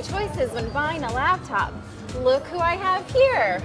choices when buying a laptop. Look who I have here.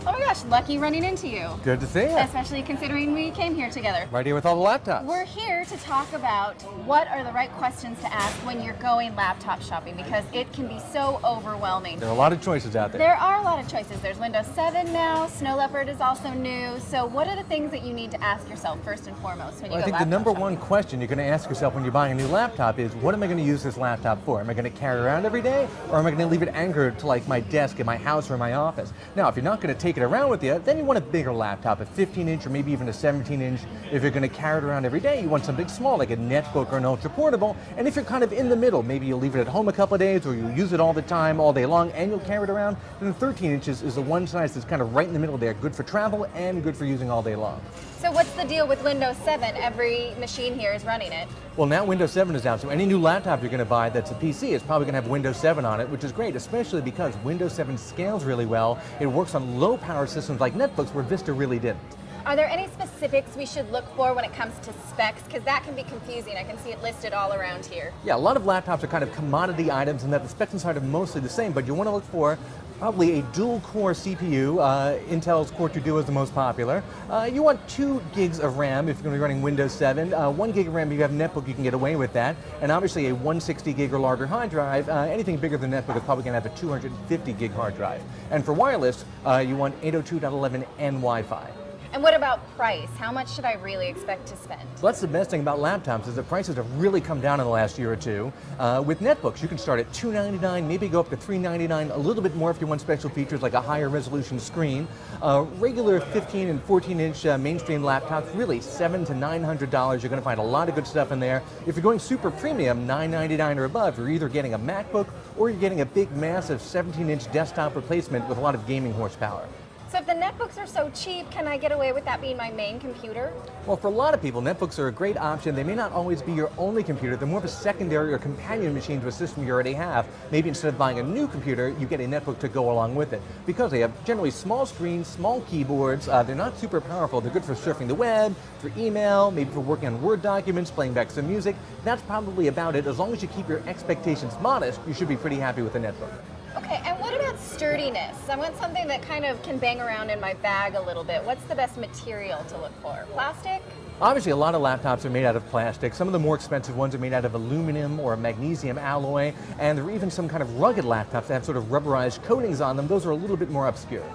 Oh my gosh, lucky running into you. Good to see you. Especially considering we came here together. Right here with all the laptops. We're here to talk about what are the right questions to ask when you're going laptop shopping, because it can be so overwhelming. There are a lot of choices out there. There are a lot of choices. There's Windows 7 now, Snow Leopard is also new. So what are the things that you need to ask yourself first and foremost when you go I think laptop the number shopping? one question you're going to ask yourself when you're buying a new laptop is, what am I going to use this laptop for? Am I going to carry it around every day, or am I going to leave it anchored to like my desk in my house or my office? Now, if you're not going to take it around with you, then you want a bigger laptop, a 15-inch or maybe even a 17-inch. If you're going to carry it around every day, you want something small like a netbook or an ultra portable. And if you're kind of in the middle, maybe you'll leave it at home a couple of days, or you'll use it all the time, all day long, and you'll carry it around, then the 13 inches is the one size that's kind of right in the middle there, good for travel and good for using all day long. So what's the deal with Windows 7? Every machine here is running it. Well, now Windows 7 is out, so any new laptop you're going to buy that's a PC is probably going to have Windows 7 on it, which is great, especially because Windows 7 scales really well. It works on low power systems like netbooks where Vista really didn't. Are there any specifics we should look for when it comes to specs? Because that can be confusing. I can see it listed all around here. Yeah, a lot of laptops are kind of commodity items and that the specs inside are mostly the same, but you want to look for probably a dual-core CPU. Intel's Core 2 Duo is the most popular. You want 2 gigs of RAM if you're going to be running Windows 7. 1 gig of RAM if you have a netbook, you can get away with that. And obviously a 160 gig or larger hard drive. Anything bigger than netbook is probably going to have a 250 gig hard drive. And for wireless, you want 802.11 and Wi-Fi. And what about price? How much should I really expect to spend? So that's the best thing about laptops is the prices have really come down in the last year or two. With netbooks, you can start at $299, maybe go up to $399, a little bit more if you want special features like a higher resolution screen. Regular 15 and 14-inch mainstream laptops, really $700 to $900. You're going to find a lot of good stuff in there. If you're going super premium, $999 or above, you're either getting a MacBook or you're getting a big, massive 17-inch desktop replacement with a lot of gaming horsepower. So if the netbooks are so cheap, can I get away with that being my main computer? Well, for a lot of people, netbooks are a great option. They may not always be your only computer. They're more of a secondary or companion machine to a system you already have. Maybe instead of buying a new computer, you get a netbook to go along with it. Because they have generally small screens, small keyboards, they're not super powerful. They're good for surfing the web, for email, maybe for working on Word documents, playing back some music. That's probably about it. As long as you keep your expectations modest, you should be pretty happy with a netbook. Okay, and what about sturdiness? I want something that kind of can bang around in my bag a little bit. What's the best material to look for? Plastic? Obviously, a lot of laptops are made out of plastic. Some of the more expensive ones are made out of aluminum or a magnesium alloy, and there are even some kind of rugged laptops that have sort of rubberized coatings on them. Those are a little bit more obscure.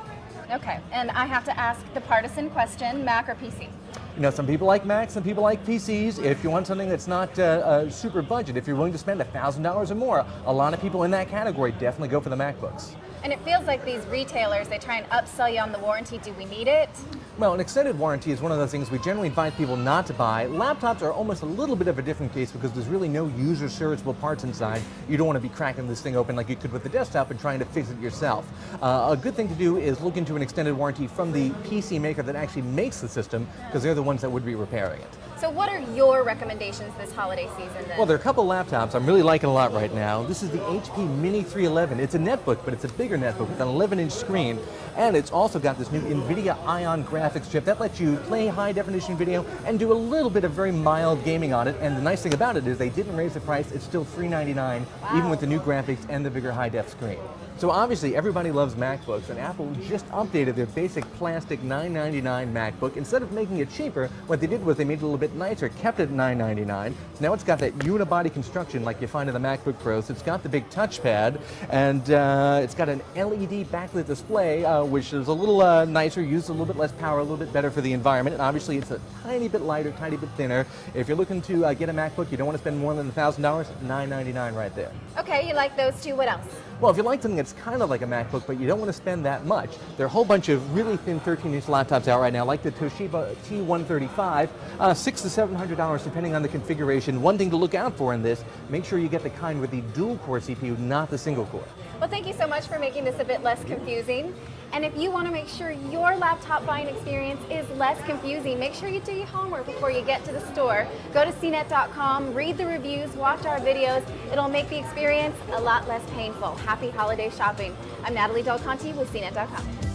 Okay, and I have to ask the partisan question, Mac or PC? You know, some people like Macs, some people like PCs. If you want something that's not super budget, if you're willing to spend $1,000 or more, a lot of people in that category definitely go for the MacBooks. And it feels like these retailers, they try and upsell you on the warranty. Do we need it? Well, an extended warranty is one of those things we generally advise people not to buy. Laptops are almost a little bit of a different case because there's really no user serviceable parts inside. You don't want to be cracking this thing open like you could with the desktop and trying to fix it yourself. A good thing to do is look into an extended warranty from the PC maker that actually makes the system, because they're the ones that would be repairing it. So what are your recommendations this holiday season then? Well, there are a couple laptops I'm really liking a lot right now. This is the HP Mini 311. It's a netbook, but it's a bigger netbook with an 11-inch screen. And it's also got this new NVIDIA Ion graphics chip that lets you play high-definition video and do a little bit of very mild gaming on it. And the nice thing about it is they didn't raise the price. It's still $399, wow, even with the new graphics and the bigger high-def screen. So obviously everybody loves MacBooks, and Apple just updated their basic plastic $999 MacBook. Instead of making it cheaper, what they did was they made it a little bit nicer, kept it at $999. So now it's got that unibody construction like you find in the MacBook Pros. It's got the big touchpad, and it's got an LED backlit display, which is a little nicer, uses a little bit less power, a little bit better for the environment. And obviously it's a tiny bit lighter, tiny bit thinner. If you're looking to get a MacBook, you don't want to spend more than $1,000, $999 right there. Okay, you like those two. What else? Well, if you like something that's kind of like a MacBook, but you don't want to spend that much, there are a whole bunch of really thin 13-inch laptops out right now, like the Toshiba T135, $600 to $700 depending on the configuration. One thing to look out for in this, make sure you get the kind with the dual-core CPU, not the single-core. Well, thank you so much for making this a bit less confusing. And if you want to make sure your laptop buying experience is less confusing, make sure you do your homework before you get to the store. Go to CNET.com, read the reviews, watch our videos. It'll make the experience a lot less painful. Happy holiday shopping. I'm Natalie Del Conte with CNET.com.